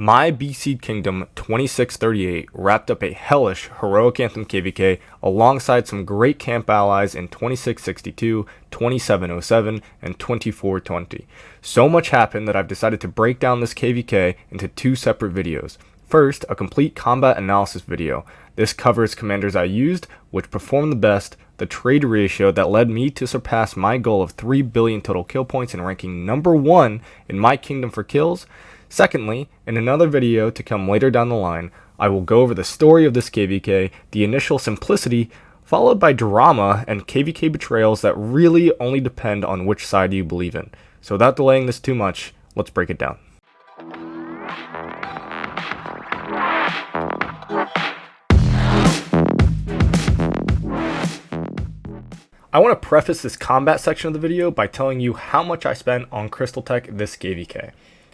My B-Seed Kingdom 2638 wrapped up a hellish heroic anthem KvK alongside some great camp allies in 2662, 2707, and 2420. So much happened that I've decided to break down this KvK into two separate videos. First, a complete combat analysis video. This covers commanders I used, which performed the best, the trade ratio that led me to surpass my goal of 3 billion total kill points and ranking number 1 in my kingdom for kills. Secondly, in another video to come later down the line, I will go over the story of this KvK, the initial simplicity, followed by drama and KvK betrayals that really only depend on which side you believe in. So without delaying this too much, let's break it down. I want to preface this combat section of the video by telling you how much I spent on Crystal Tech this KvK.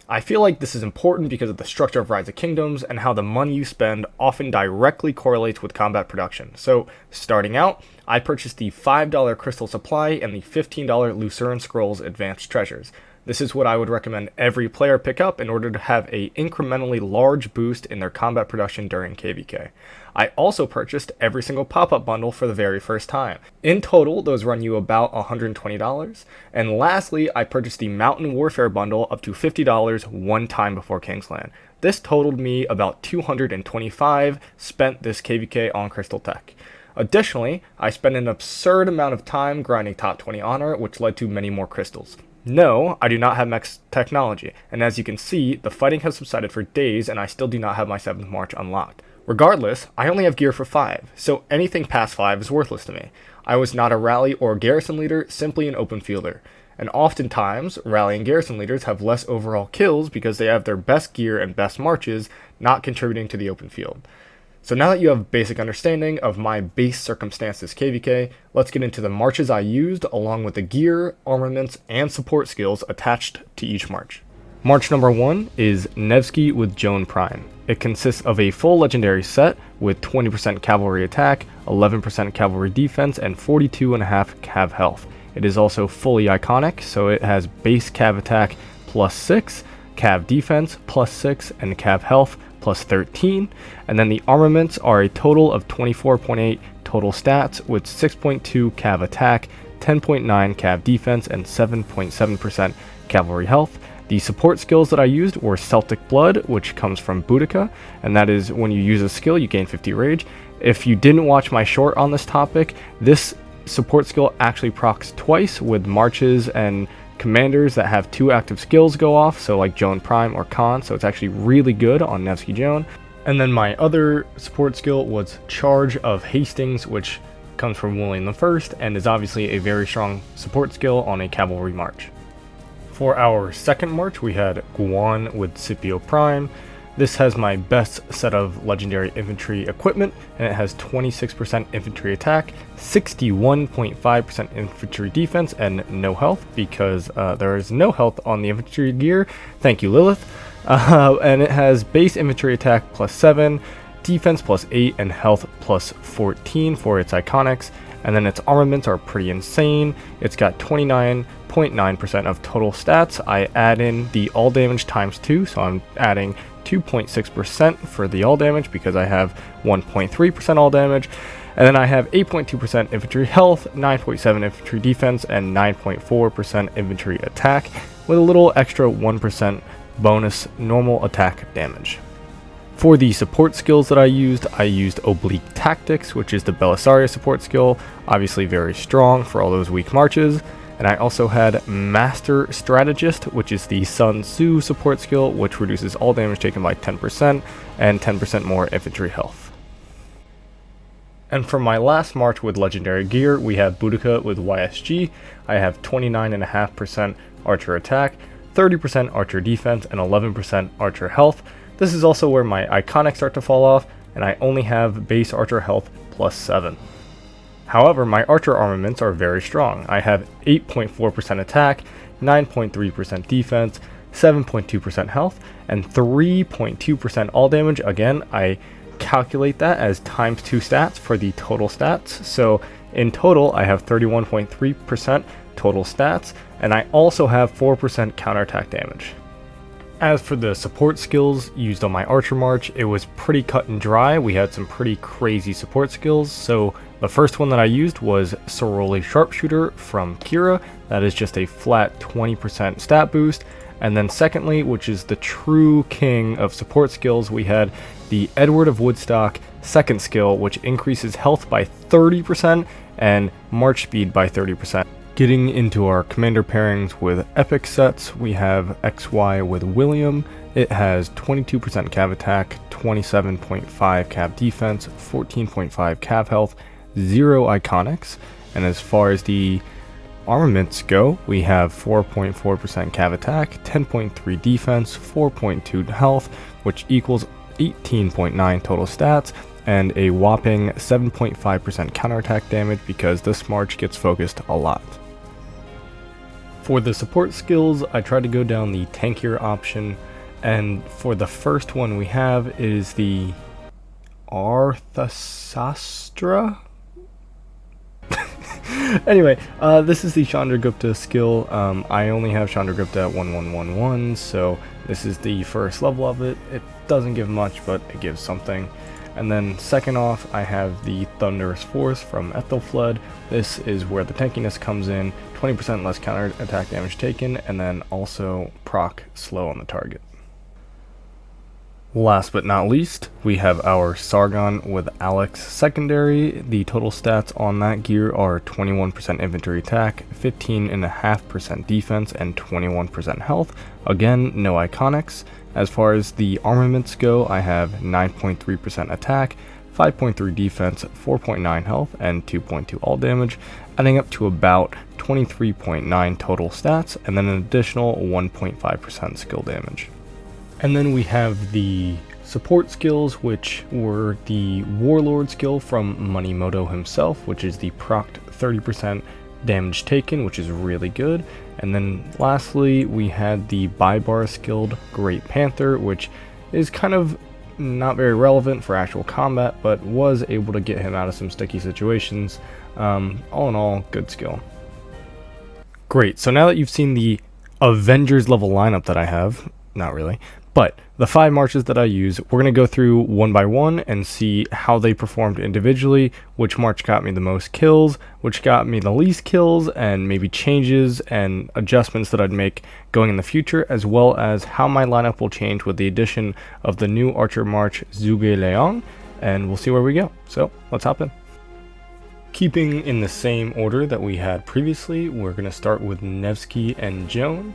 I feel like this is important because of the structure of Rise of Kingdoms and how the money you spend often directly correlates with combat production. So, starting out, I purchased the $5 Crystal Supply and the $15 Lucerne Scrolls Advanced Treasures. This is what I would recommend every player pick up in order to have an incrementally large boost in their combat production during KvK. I also purchased every single pop-up bundle for the very first time. In total, those run you about $120. And lastly, I purchased the Mountain Warfare bundle up to $50 one time before Kingsland. This totaled me about $225 spent this KvK on Crystal Tech. Additionally, I spent an absurd amount of time grinding top 20 honor, which led to many more crystals. No, I do not have max technology, and as you can see, the fighting has subsided for days and I still do not have my 7th March unlocked. Regardless, I only have gear for 5, so anything past 5 is worthless to me. I was not a rally or garrison leader, simply an open fielder. And oftentimes, rally and garrison leaders have less overall kills because they have their best gear and best marches not contributing to the open field. So now that you have basic understanding of my base circumstances KvK, let's get into the marches I used along with the gear, armaments, and support skills attached to each march. March number 1 is Nevsky with Joan Prime. It consists of a full legendary set with 20% cavalry attack, 11% cavalry defense, and 42.5 cav health. It is also fully iconic, so it has base cav attack plus 6, cav defense plus 6, and cav health plus 13, and then the armaments are a total of 24.8 total stats with 6.2 cav attack, 10.9 cav defense, and 7.7% cavalry health. The support skills that I used were Celtic Blood, which comes from Boudica, and that is when you use a skill you gain 50 rage. If you didn't watch my short on this topic, this support skill actually procs twice with marches and commanders that have 2 active skills go off, so like Joan Prime or Khan, so it's actually really good on Nevsky Joan. And then my other support skill was Charge of Hastings, which comes from William I and is obviously a very strong support skill on a cavalry march. For our second march, we had Guan with Scipio Prime. This has my best set of legendary infantry equipment, and it has 26% infantry attack, 61.5% infantry defense, and no health, because there is no health on the infantry gear. Thank you, Lilith. And it has base infantry attack plus 7, defense plus 8, and health plus 14 for its iconics. And then its armaments are pretty insane. It's got 29.9% of total stats. I add in the all damage times 2, so I'm adding 2.6% for the all damage because I have 1.3% all damage. And then I have 8.2% infantry health, 9.7 infantry defense, and 9.4% infantry attack, with a little extra 1% bonus normal attack damage. For the support skills that I used Oblique Tactics, which is the Belisaria support skill, obviously very strong for all those weak marches. And I also had Master Strategist, which is the Sun Tzu support skill, which reduces all damage taken by 10% and 10% more infantry health. And for my last march with legendary gear, we have Boudica with YSG. I have 29.5% archer attack, 30% archer defense, and 11% archer health. This is also where my iconics start to fall off, and I only have base archer health plus 7. However, my archer armaments are very strong. I have 8.4% attack, 9.3% defense, 7.2% health, and 3.2% all damage. Again, I calculate that as times 2 stats for the total stats. So in total, I have 31.3% total stats, and I also have 4% counterattack damage. As for the support skills used on my Archer March, it was pretty cut and dry. We had some pretty crazy support skills. So the first one that I used was Soroli Sharpshooter from Kira. That is just a flat 20% stat boost. And then secondly, which is the true king of support skills, we had the Edward of Woodstock second skill, which increases health by 30% and march speed by 30%. Getting into our commander pairings with epic sets, we have XY with William. It has 22% cav attack, 27.5 cav defense, 14.5 cav health, 0 iconics. And as far as the armaments go, we have 4.4% cav attack, 10.3 defense, 4.2 health, which equals 18.9 total stats, and a whopping 7.5% counterattack damage because this march gets focused a lot. For the support skills, I tried to go down the tankier option, and for the first one we have is the Arthasastra. Anyway, this is the Chandragupta skill. I only have Chandragupta at 1111, so this is the first level of it. It doesn't give much, but it gives something. And then second off, I have the Thunderous Force from Ethelfled. This is where the tankiness comes in, 20% less counter attack damage taken, and then also proc slow on the target. Last but not least, we have our Sargon with Alex secondary. The total stats on that gear are 21% infantry attack, 15.5% defense, and 21% health. Again, no iconics. As far as the armaments go, I have 9.3% attack, 5.3 defense, 4.9 health, and 2.2 all damage, adding up to about 23.9 total stats, and then an additional 1.5% skill damage. And then we have the support skills, which were the Warlord skill from Moneymoto himself, which is the procced 30% damage taken, which is really good. And then lastly, we had the Bybar skilled Great Panther, which is kind of not very relevant for actual combat, but was able to get him out of some sticky situations. All in all, good skill. Great, so now that you've seen the Avengers level lineup that I have, not really, but the 5 marches that I use, we're going to go through one by one and see how they performed individually, which march got me the most kills, which got me the least kills, and maybe changes and adjustments that I'd make going in the future, as well as how my lineup will change with the addition of the new Archer March Zhuge Liang, and we'll see where we go. So let's hop in. Keeping in the same order that we had previously, we're going to start with Nevsky and Joan.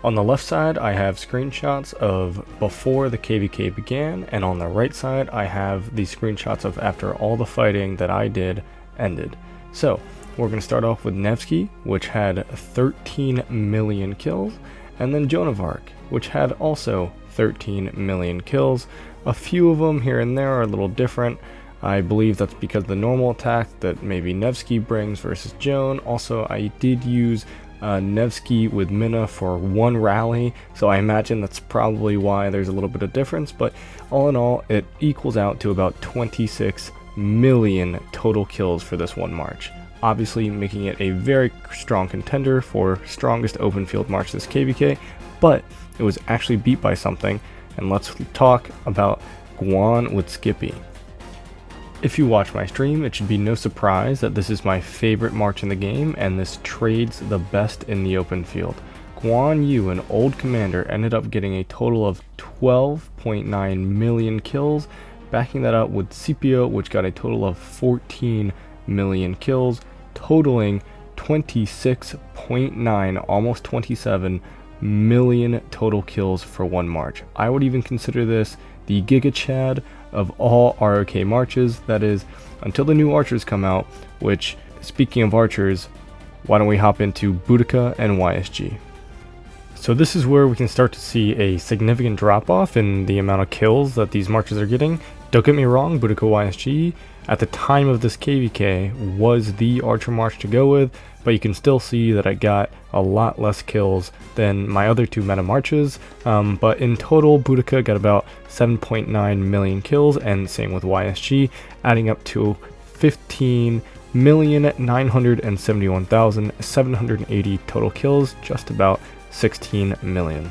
On the left side, I have screenshots of before the KvK began, and on the right side, I have the screenshots of after all the fighting that I did ended. So, we're going to start off with Nevsky, which had 13 million kills, and then Joan of Arc, which had also 13 million kills. A few of them here and there are a little different. I believe that's because of the normal attack that maybe Nevsky brings versus Joan. Also, I did use Nevsky with Minna for one rally, so I imagine that's probably why there's a little bit of difference, but all in all, it equals out to about 26 million total kills for this one march, obviously making it a very strong contender for strongest open field march this KvK, but it was actually beat by something, and let's talk about Guan with Skippy. If you watch my stream, it should be no surprise that this is my favorite march in the game, and this trades the best in the open field. Guan Yu, an old commander, ended up getting a total of 12.9 million kills, backing that up with Scipio, which got a total of 14 million kills, totaling 26.9, almost 27 million total kills for one march. I would even consider this the Giga Chad of all ROK marches, that is, until the new archers come out, which, speaking of archers, why don't we hop into Boudica and YSG. So this is where we can start to see a significant drop-off in the amount of kills that these marches are getting. Don't get me wrong, Boudica YSG, at the time of this KvK, was the archer march to go with, but you can still see that I got a lot less kills than my other two meta marches, but in total, Boudica got about 7.9 million kills, and same with YSG, adding up to 15,971,780 total kills, just about 16 million.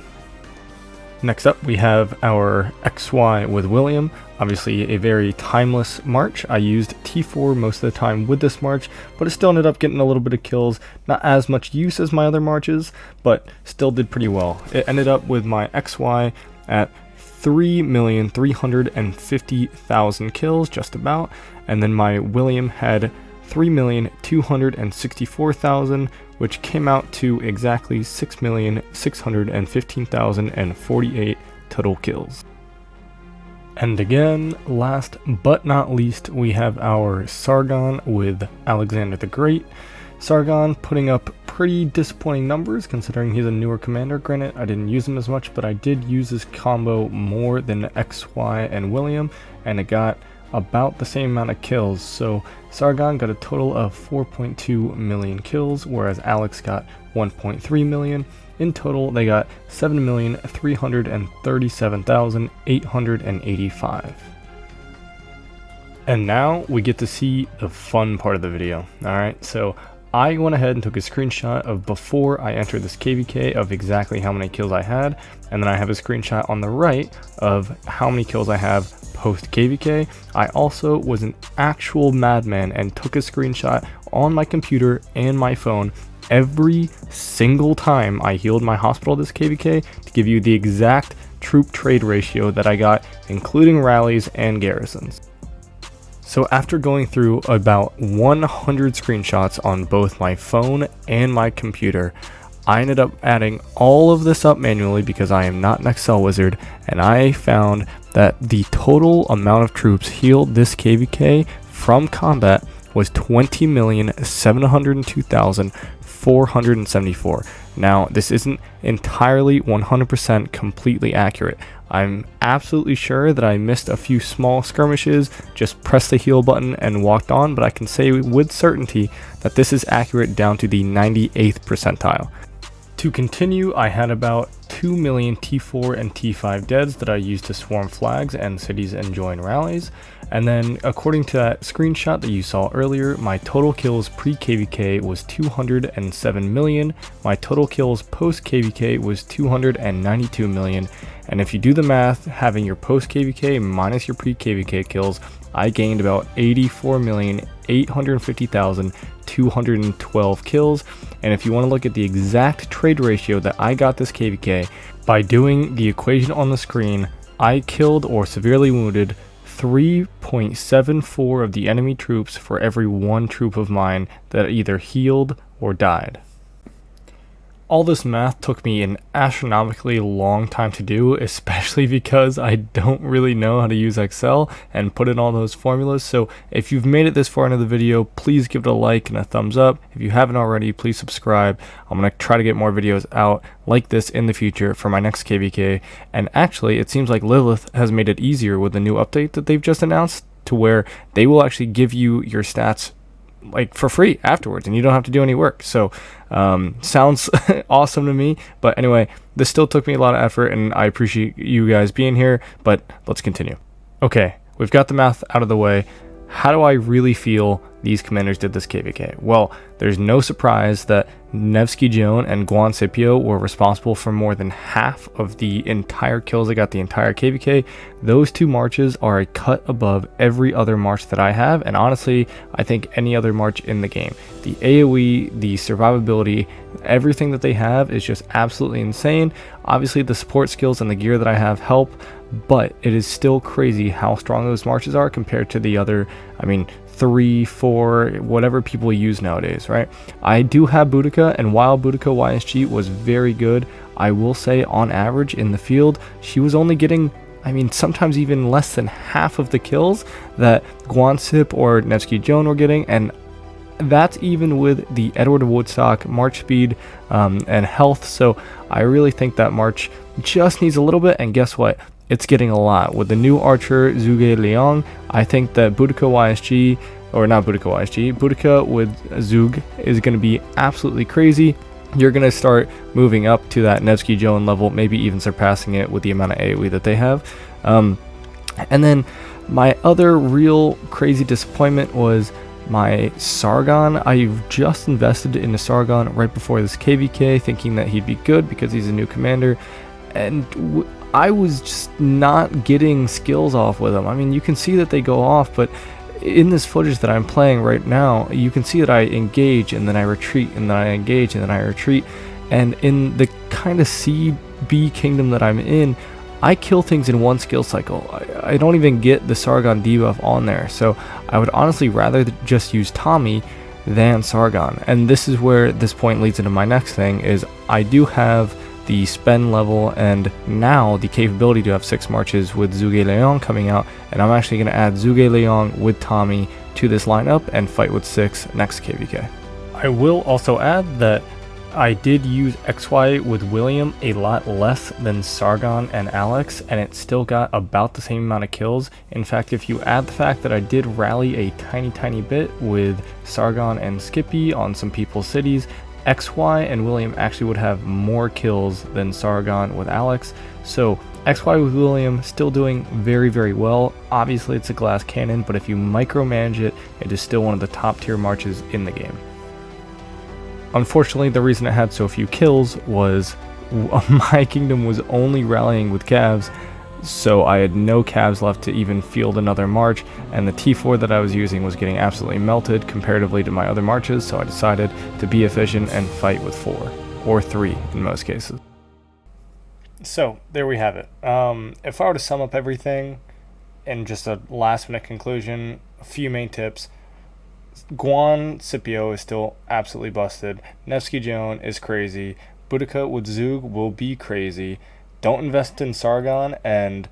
Next up, we have our XY with William. Obviously a very timeless march. I used T4 most of the time with this march, but it still ended up getting a little bit of kills. Not as much use as my other marches, but still did pretty well. It ended up with my XY at 3,350,000 kills, just about. And then my William had 3,264,000, which came out to exactly 6,615,048 total kills. And again, last but not least, we have our Sargon with Alexander the Great. Sargon putting up pretty disappointing numbers considering he's a newer commander. Granted, I didn't use him as much, but I did use his combo more than XY and William, and it got about the same amount of kills. So Sargon got a total of 4.2 million kills, whereas Alex got 1.3 million. In total, they got 7,337,885. And now we get to see the fun part of the video. Alright, so I went ahead and took a screenshot of before I entered this KvK of exactly how many kills I had, and then I have a screenshot on the right of how many kills I have post KvK. I also was an actual madman and took a screenshot on my computer and my phone every single time I healed my hospital this KvK to give you the exact troop trade ratio that I got, including rallies and garrisons. So after going through about 100 screenshots on both my phone and my computer, I ended up adding all of this up manually because I am not an Excel wizard, and I found that the total amount of troops healed this KvK from combat was 20,702,474. Now, this isn't entirely 100% completely accurate. I'm absolutely sure that I missed a few small skirmishes, just pressed the heal button and walked on, but I can say with certainty that this is accurate down to the 98th percentile. To continue, I had about 2 million T4 and T5 deads that I used to swarm flags and cities and join rallies. And then according to that screenshot that you saw earlier, my total kills pre-KvK was 207 million. My total kills post-KvK was 292 million. And if you do the math, having your post-KvK minus your pre-KvK kills, I gained about 84,850,212 kills. And if you want to look at the exact trade ratio that I got this KvK, by doing the equation on the screen, I killed or severely wounded 3.74 of the enemy troops for every one troop of mine that either healed or died. All this math took me an astronomically long time to do, especially because I don't really know how to use Excel and put in all those formulas. So if you've made it this far into the video, please give it a like and a thumbs up. If you haven't already, please subscribe. I'm going to try to get more videos out like this in the future for my next KvK. And actually, it seems like Lilith has made it easier with the new update that they've just announced, to where they will actually give you your stats like for free afterwards and you don't have to do any work. So sounds awesome to me. But anyway, this still took me a lot of effort and I appreciate you guys being here, but let's continue. Okay, we've got the math out of the way. How do I really feel these commanders did this KvK? Well, there's no surprise that Nevsky Joan and Guan Scipio were responsible for more than half of the entire kills I got the entire KvK. Those two marches are a cut above every other march that I have, and honestly, I think any other march in the game. The AoE, the survivability, everything that they have is just absolutely insane. Obviously, the support skills and the gear that I have help, but it is still crazy how strong those marches are compared to the other, 3, 4, whatever people use nowadays, right? I do have Boudica, and while Boudica YSG was very good, I will say on average in the field, she was only getting, sometimes even less than half of the kills that Guansip or Nevsky Joan were getting, and that's even with the Edward of Woodstock march speed and health. So I really think that march just needs a little bit, and guess what? It's getting a lot. With the new archer, Zhuge Liang, I think that Boudica YSG, or not Boudica YSG, Boudica with Zug is going to be absolutely crazy. You're going to start moving up to that Nevsky Joan level, maybe even surpassing it with the amount of AoE that they have. And then my other real crazy disappointment was my Sargon. I just invested in a Sargon right before this KvK, thinking that he'd be good because he's a new commander. And I was just not getting skills off with them. I mean, you can see that they go off, but in this footage that I'm playing right now, you can see that I engage and then I retreat and then I engage and then I retreat. And in the kind of CB kingdom that I'm in, I kill things in one skill cycle. I don't even get the Sargon debuff on there. So I would honestly rather just use Tommy than Sargon. And this is where this point leads into my next thing, is I do have the spend level and now the capability to have 6 marches with Zhuge Liang coming out, and I'm actually going to add Zhuge Liang with Tommy to this lineup and fight with 6 next KvK. I will also add that I did use XY with William a lot less than Sargon and Alex, and it still got about the same amount of kills. In fact, if you add the fact that I did rally a tiny bit with Sargon and Skippy on some people's cities, XY and William actually would have more kills than Sargon with Alex. So XY with William still doing very well. Obviously it's a glass cannon, but if you micromanage it, it is still one of the top tier marches in the game. Unfortunately, the reason it had so few kills was my kingdom was only rallying with calves, so I had no calves left to even field another march, and the T4 that I was using was getting absolutely melted comparatively to my other marches, so I decided to be efficient and fight with 4, or 3 in most cases. So, there we have it. If I were to sum up everything in just a last minute conclusion, a few main tips. Guan Scipio is still absolutely busted. Nevsky Joan is crazy. Boudica with Zug will be crazy. Don't invest in Sargon and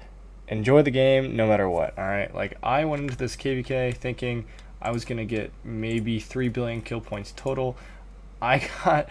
enjoy the game no matter what. Alright, like I went into this KvK thinking I was gonna get maybe 3 billion kill points total. I got,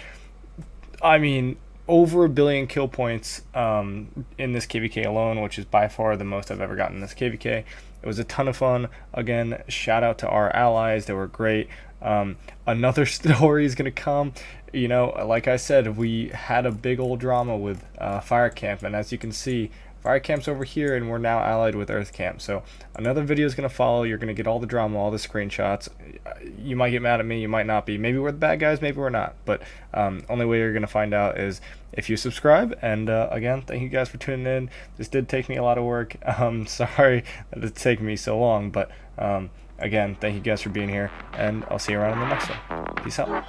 over 1 billion kill points in this KvK alone, which is by far the most I've ever gotten in this KvK. It was a ton of fun. Again, shout out to our allies. They were great. Another story is going to come. You know, like I said, we had a big old drama with Fire Camp. And as you can see, Fire Camp's over here and we're now allied with Earth Camp. So another video is going to follow. You're going to get all the drama, all the screenshots. You might get mad at me. You might not be. Maybe we're the bad guys. Maybe we're not. But only way you're going to find out is if you subscribe. And again, thank you guys for tuning in. This did take me a lot of work. Sorry that it's taken me so long. But again, thank you guys for being here. And I'll see you around in the next one. Peace out.